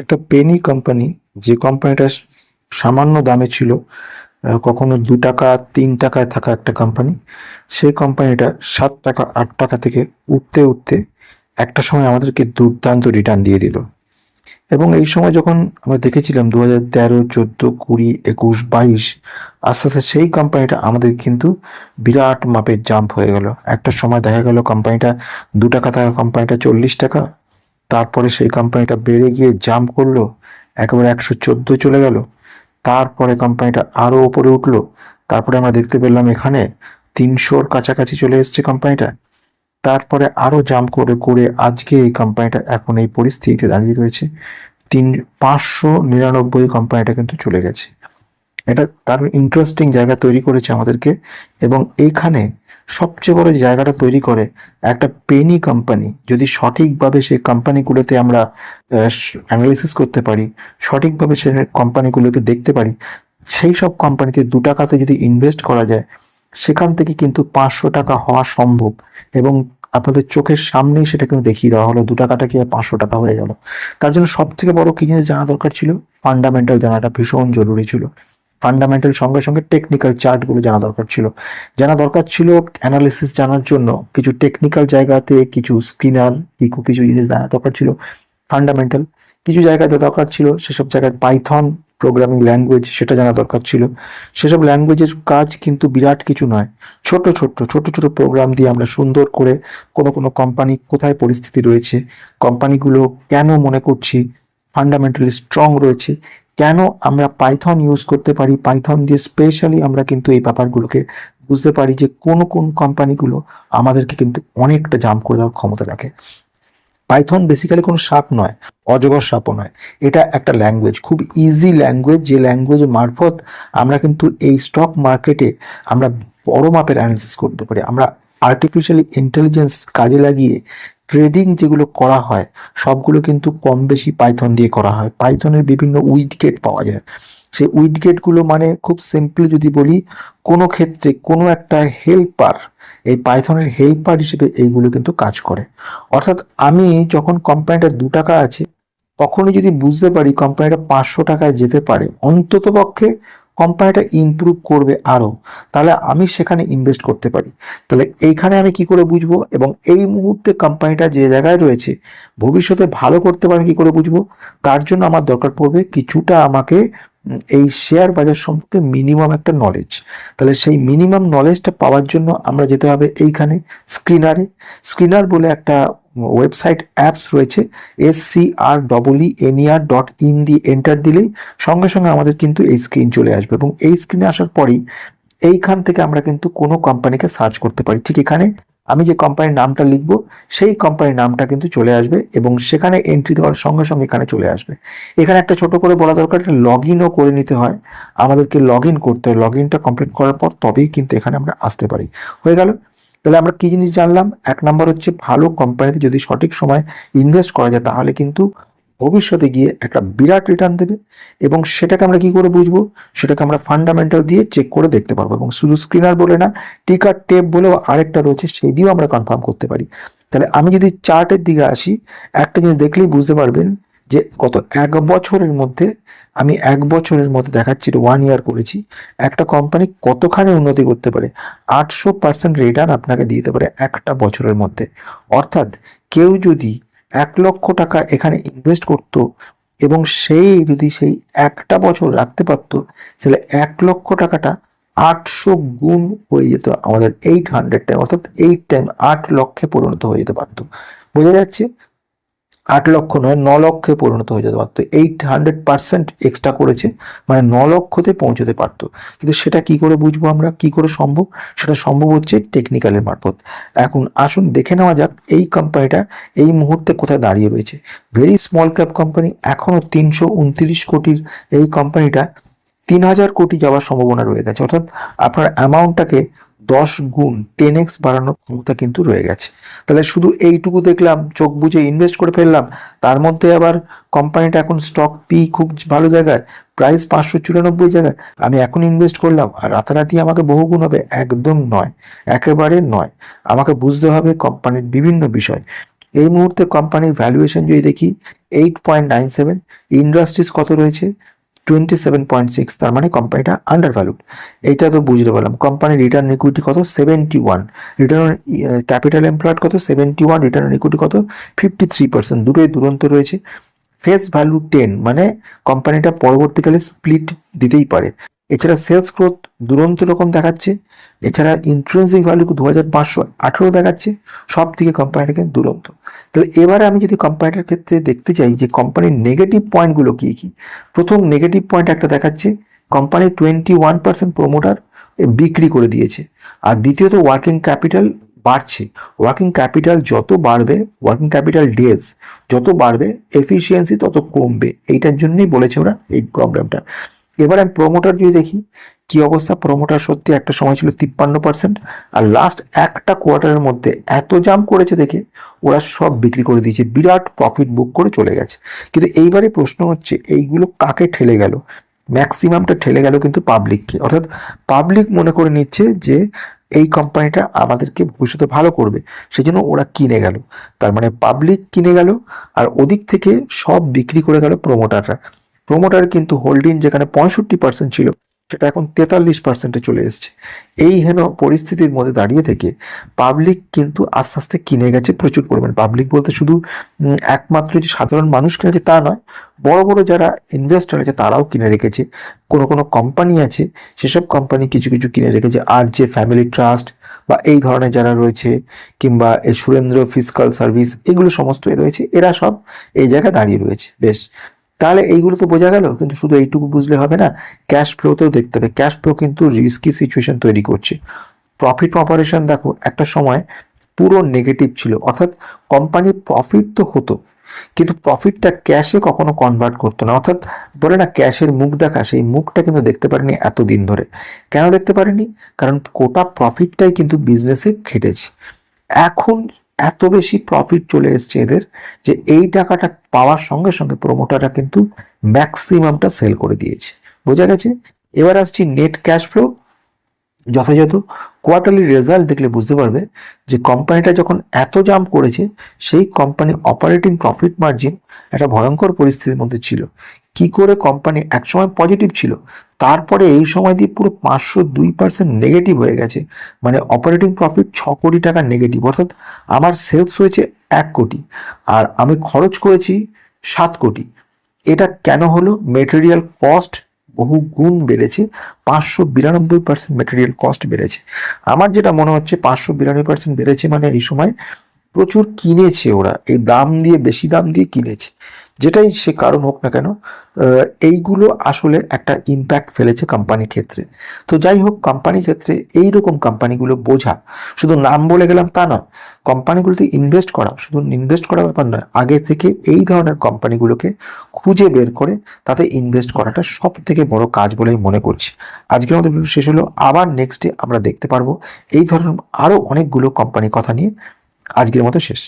একটা Penney company, যে কোম্পানিটা সামান্য দামে ছিল, কখনো 2 টাকা 3 টাকায় থাকা একটা কোম্পানি, সেই কোম্পানিটা 7 টাকা 8 টাকা থেকে উঠতে উঠতে একটা সময় আমাদেরকে দুর্দান্ত রিটার্ন দিয়ে দিল। এবং এই সময় যখন আমরা দেখেছিলাম 2013, 14, 20, 21, 22, আস্তে আস্তে সেই কোম্পানিটা আমাদের কিন্তু বিরাট মাপের জাম্প হয়ে গেল। একটা সময় দেখা গেল কোম্পানিটা 2 টাকা থাকা কোম্পানিটা 40 টাকা, তারপরে সেই কোম্পানিটা বেড়ে গিয়ে জাম্প করলো, একেবারে 114 চলে গেল। তারপরে কোম্পানিটা আরো উপরে উঠলো, তারপরে আমরা দেখতে পেলাম এখানে 300-র কাছাকাছি চলে এসছে কোম্পানিটা। তারপরে আরো জাম্প করে করে আজকে এই কোম্পানিটা এখন এই পরিস্থিতিতে দাঁড়িয়ে রয়েছে। 599 কোম্পানিটা কিন্তু চলে গেছে। এটা তার ইন্টারেস্টিং জায়গা তৈরি করেছে আমাদেরকে। এবং এইখানে সবচেয়ে বড় জায়গাটা তৈরি করে একটা পেনি কোম্পানি, যদি সঠিকভাবে সেই কোম্পানিগুলোতে আমরা অ্যানালিসিস করতে পারি, সঠিকভাবে সেই কোম্পানিগুলোকে দেখতে পারি, সেই সব কোম্পানিতে 2 টাকাতে যদি ইনভেস্ট করা যায়, সেখান থেকে কিন্তু 500 টাকা হওয়া সম্ভব। এবং আপনাদের চোখের সামনেই সেটা কিন্তু দেখিয়ে দেওয়া হলো 2 টাকাটা কি আর 500 টাকা হয়ে গেল। তার জন্য সব থেকে বড় কি জিনিস জানা দরকার ছিল? ফান্ডামেন্টাল জানাটা ভীষণ জরুরি ছিল। ফান্ডামেন্টাল সঙ্গে সঙ্গে টেকনিক্যাল চার্টগুলো জানা দরকার ছিল। জানা দরকার ছিল অ্যানালিসিস জানার জন্য কিছু টেকনিক্যাল জায়গাতে কিছু স্ক্রিনার, কিছু জিনিস জানা দরকার ছিল। ফান্ডামেন্টাল কিছু জায়গাতে দরকার ছিল, সেসব জায়গায় পাইথন প্রোগ্রামিং ল্যাঙ্গুয়েজ সেটা জানা দরকার ছিল। সেসব ল্যাঙ্গুয়েজের কাজ কিন্তু বিরাট কিছু নয়। ছোট ছোট ছোট ছোট প্রোগ্রাম দিয়ে আমরা সুন্দর করে কোনো কোনো কোম্পানি কোথায় পরিস্থিতি রয়েছে, কোম্পানিগুলো কেন মনে করছি ফান্ডামেন্টালি স্ট্রং রয়েছে, কেন আমরা পাইথন ইউজ করতে পারি, পাইথন দিয়ে স্পেশালি আমরা কিন্তু এই ব্যাপারগুলোকে বুঝতে পারি যে কোন কোন কোম্পানিগুলো আমাদেরকে কিন্তু অনেকটা জাম্প করে দেওয়ার ক্ষমতা রাখে। পাইথন বেসিক্যালি কোনো সাপ নয়, অজগর সাপও নয়। এটা একটা ল্যাঙ্গুয়েজ, খুব ইজি ল্যাঙ্গুয়েজ, যে ল্যাঙ্গুয়েজের মারফত আমরা কিন্তু এই স্টক মার্কেটে আমরা বড় মাপের অ্যানালিসিস করতে পারি। আমরা আর্টিফিশিয়ালি ইন্টেলিজেন্স কাজে লাগিয়ে ট্রেডিং যেগুলো করা হয় সবগুলো কিন্তু কম বেশি পাইথন দিয়ে করা হয়। পাইথনের বিভিন্ন উইডগেট পাওয়া যায়। সেই উইডগেটগুলো মানে খুব সিম্পলি যদি বলি, কোনো ক্ষেত্রে কোনো একটা হেল্পার, এই পাইথনের হেল্পার হিসেবে এইগুলো কিন্তু কাজ করে। অর্থাৎ আমি যখন কোম্পানিটা 2 টাকা আছে, তখনই যদি বুঝতে পারি কোম্পানিটা 500 টাকায় যেতে পারে, অন্তত পক্ষে কোম্পানিটা ইমপ্রুভ করবে আরো, তাহলে আমি সেখানে ইনভেস্ট করতে পারি। তাহলে এইখানে আমি কি করে বুঝবো এবং এই মুহূর্তে কোম্পানিটা যে জায়গায় রয়েছে ভবিষ্যতে ভালো করতে পারে কি করে বুঝবো? তার জন্য আমার দরকার পড়বে কিছুটা আমাকে এই শেয়ার বাজার সম্পর্কে মিনিমাম একটা নলেজ। তাহলে সেই মিনিমাম নলেজটা পাওয়ার জন্য আমরা যেতে হবে এইখানে স্ক্রিনারে। স্ক্রিনার বলে একটা ওয়েবসাইট অ্যাপস রয়েছে, SCREENER.in দিয়ে এন্টার দিলেই সঙ্গে সঙ্গে আমাদের কিন্তু এই স্ক্রিন চলে আসবে। এবং এই স্ক্রিনে আসার পরেই এইখান থেকে আমরা কিন্তু কোনো কোম্পানিকে সার্চ করতে পারি। ঠিক এখানে আমি যে কোম্পানির নামটা লিখবো সেই কোম্পানির নামটা কিন্তু চলে আসবে এবং সেখানে এন্ট্রি দেওয়ার সঙ্গে সঙ্গে এখানে চলে আসবে। এখানে একটা ছোট করে বলা দরকার, একটা লগ ইনও করে নিতে হয়, আমাদেরকে লগ ইন করতে হয়। লগ ইনটা কমপ্লিট করার পর তবেই কিন্তু এখানে আমরা আসতে পারি। হয়ে গেল। তাহলে আমরা কি জিনিস জানলাম? 1 নম্বর হচ্ছে ভালো কোম্পানিতে যদি সঠিক সময় ইনভেস্ট করা যায় তাহলে কিন্তু ভবিষ্যতে গিয়ে একটা বিরাট রিটার্ন দেবে। এবং সেটাকে আমরা কি করে বুঝবো? সেটাকে আমরা ফান্ডামেন্টাল দিয়ে চেক করে দেখতে পারবো। এবং শুধু স্ক্রিনার বলে না, টিকার টেপ বলেও আরেকটা রয়েছে, সেই দিয়েও আমরা কনফার্ম করতে পারি। তাহলে আমি যদি চার্টের দিকে আসি, একটা জিনিস দেখলেই বুঝতে পারবেন যে গত 1 বছরের মধ্যে, আমি 1 বছরের মধ্যে দেখাচ্ছি, 1 ইয়ার করেছি, একটা কোম্পানি কতখানি উন্নতি করতে পারে। 800% রিটার্ন আপনাকে দিতে পারে একটা বছরের মধ্যে। অর্থাৎ কেউ যদি 1 লক্ষ টাকা এখানে ইনভেস্ট করতো এবং যদি সেই একটা বছর রাখতে পারতো, তাহলে 1 লক্ষ টাকাটা 800 গুণ হয়ে যেত আমাদের 800 টাইম, অর্থাৎ 8 টাইম 8 লক্ষে পরিণত হয়ে যেতে পারতো। বোঝা যাচ্ছে? 8 লক্ষ নয়, 9 লক্ষে পরিণত হয়ে যেতে পারতো। 800% এক্সট্রা করেছে, মানে 9 লক্ষতে পৌঁছতে পারতো। কিন্তু সেটা কি করে বুঝবো আমরা, কি করে সম্ভব? সেটা সম্ভব হচ্ছে টেকনিক্যালের মারফত। এখন আসুন দেখে নেওয়া যাক এই কোম্পানিটা এই মুহূর্তে কোথায় দাঁড়িয়ে রয়েছে। ভেরি স্মল ক্যাপ কোম্পানি, এখনো 329 কোটির এই কোম্পানিটা 3000 কোটি যাওয়ার সম্ভাবনা রয়ে গেছে। অর্থাৎ আপনার অ্যামাউন্টটাকে 10 গুণ 10x বাড়ানোর ক্ষমতা কিন্তু রয়ে গেছে। তাহলে শুধু এইটুকু দেখলাম, চোখ বুজে ইনভেস্ট করে ফেললাম, তার মধ্যে আবার কোম্পানিটা এখন স্টক পি খুব ভালো জায়গায়, প্রাইস 594 জায়গায়, আমি এখন ইনভেস্ট করলাম আর রাতারাতি আমাকে বহুগুণ হবে? একদম নয়, একেবারে নয়। আমাকে বুঝতে হবে কোম্পানির বিভিন্ন বিষয়। এই মুহূর্তে কোম্পানির ভ্যালুয়েশন যদি দেখি 8.97, ইন্ডাস্ট্রিজ কত রয়েছে 27.6, তার মানে কোম্পানিটা আন্ডার ভ্যালুড। এইটা তো বুঝতে পারলাম। কোম্পানির রিটার্ন ইকুইটি কত 71, রিটার্ন ক্যাপিটাল এমপ্লয়েড কত 71, রিটার্ন ইকুইটি কত 53%, দুটোই দুরন্ত রয়েছে। ফেস ভ্যালু 10, মানে কোম্পানিটা পরবর্তীকালে স্প্লিট দিতেই পারে। এছাড়া সেলস গ্রোথ দুরন্ত রকম দেখাচ্ছে। এছাড়া ইন্ট্রিনসিক ভ্যালু 2518 দেখাচ্ছে। সব থেকে কোম্পানিটাকে দুরন্ত। তাহলে এবারে আমি যদি কোম্পানিটার ক্ষেত্রে দেখতে চাই যে কোম্পানির নেগেটিভ পয়েন্টগুলো কী কী, প্রথম নেগেটিভ পয়েন্ট একটা দেখাচ্ছে কোম্পানি 21% প্রমোটার বিক্রি করে দিয়েছে। আর দ্বিতীয়ত ওয়ার্কিং ক্যাপিটাল বাড়ছে। ওয়ার্কিং ক্যাপিটাল যত বাড়বে, ওয়ার্কিং ক্যাপিটাল ডেজ যত বাড়বে, এফিসিয়েন্সি তত কমবে। এইটার জন্যই বলেছে ওরা এই প্রবলেমটা। এবার আমি প্রমোটার যদি দেখি কি অবস্থা, প্রমোটার সত্যি একটা সময় ছিল 53%, আর লাস্ট একটা কোয়ার্টারের মধ্যে এত জাম্প করেছে দেখে ওরা সব বিক্রি করে দিয়েছে, বিরাট প্রফিট বুক করে চলে গেছে। কিন্তু এইবারে প্রশ্ন হচ্ছে এইগুলো কাকে ঠেলে গেল? ম্যাক্সিমামটা ঠেলে গেল কিন্তু পাবলিককে। অর্থাৎ পাবলিক মনে করে নিচ্ছে যে এই কোম্পানিটা আমাদেরকে ভবিষ্যতে ভালো করবে, সেজন্য ওরা কিনে গেল। তার মানে পাবলিক কিনে গেল, আর ওদিক থেকে সব বিক্রি করে গেল প্রমোটাররা। প্রমোটার কিন্তু হোল্ডিং যেখানে 65% ছিল সেটা এখন 43%-এ চলে এসছে। এই হেন পরিস্থিতির মধ্যে দাঁড়িয়ে থেকে পাবলিক কিন্তু আস্তে আস্তে কিনে গেছে প্রচুর পরিমাণ। পাবলিক বলতে শুধু একমাত্র যে সাধারণ মানুষ কিনেছে তা নয়, বড় বড় যারা ইনভেস্টর আছে তারাও কিনে রেখেছে। কোনো কোনো কোম্পানি আছে সেসব কোম্পানি কিছু কিছু কিনে রেখেছে। আর যে ফ্যামিলি ট্রাস্ট বা এই ধরনের যারা রয়েছে, কিংবা এই সুরেন্দ্র ফিসকাল সার্ভিস, এগুলো সমস্ত রয়েছে, এরা সব এই জায়গায় দাঁড়িয়ে রয়েছে। বেশ, তাহলে এইগুলো তো বোঝা গেল। কিন্তু শুধু এইটুকু বুঝলে হবে না, ক্যাশ ফ্লোতেও দেখতে হবে। ক্যাশ ফ্লো কিন্তু রিস্কি সিচুয়েশন তৈরি করছে। প্রফিট অপারেশন দেখো একটা সময় পুরো নেগেটিভ ছিল, অর্থাৎ কোম্পানির প্রফিট তো হতো কিন্তু প্রফিটটা ক্যাশে কখনো কনভার্ট করতো না। অর্থাৎ বলে না ক্যাশের মুখ দেখা, সেই মুখটা কিন্তু দেখতে পারেনি এতদিন ধরে। কেন দেখতে পারেনি? কারণ কোটা প্রফিটটাই কিন্তু বিজনেসে খেটেছে। এখন এত বেশি প্রফিট চলে এসছে এদের যে এই টাকাটা পাওয়ার সঙ্গে সঙ্গে প্রমোটাররা কিন্তু ম্যাক্সিমামটা সেল করে দিয়েছে। বোঝা গেছে? এবার আসছি নেট ক্যাশ ফ্লো। যথাযথ কোয়ার্টারলি রেজাল্ট দেখলে বুঝতে পারবে যে কোম্পানিটা যখন এত জাম্প করেছে সেই কোম্পানি অপারেটিং প্রফিট মার্জিন একটা ভয়ঙ্কর পরিস্থিতির মধ্যে ছিল। কি করে কোম্পানি একসময় পজিটিভ ছিল, তারপরে এই সময় দিয়ে পুরো 502% নেগেটিভ হয়ে গেছে। মানে অপারেটিং প্রফিট 6 কোটি টাকা নেগেটিভ। অর্থাৎ আমার সেলস হয়েছে 1 কোটি আর আমি খরচ করেছি 7 কোটি। এটা কেন হলো? মেটেরিয়াল কস্ট বহু গুণ বেড়েছে, 592% মেটেরিয়াল কস্ট বেড়েছে। আমার যেটা মনে হচ্ছে 592% বেড়েছে মানে এই সময় প্রচুর কিনেছে ওরা, এই দাম দিয়ে, বেশি দাম দিয়ে কিনেছে। যেটাই সে কারণ হোক না কেন, এইগুলো আসলে একটা ইম্প্যাক্ট ফেলেছে কোম্পানির ক্ষেত্রে। তো যাই হোক, কোম্পানির ক্ষেত্রে এইরকম কোম্পানিগুলো বোঝা, শুধু নাম বলে গেলাম তা নয়, কোম্পানিগুলোতে ইনভেস্ট করা শুধু ইনভেস্ট করার ব্যাপার নয়, আগে থেকে এই ধরনের কোম্পানিগুলোকে খুঁজে বের করে তাতে ইনভেস্ট করাটা সব থেকে বড় কাজ বলেই মনে করছি। আজকের মতো ভিডিও শেষ হলো। আবার নেক্সটে আমরা দেখতে পারবো এই ধরনের আরও অনেকগুলো কোম্পানির কথা নিয়ে। আজকের মতো শেষ।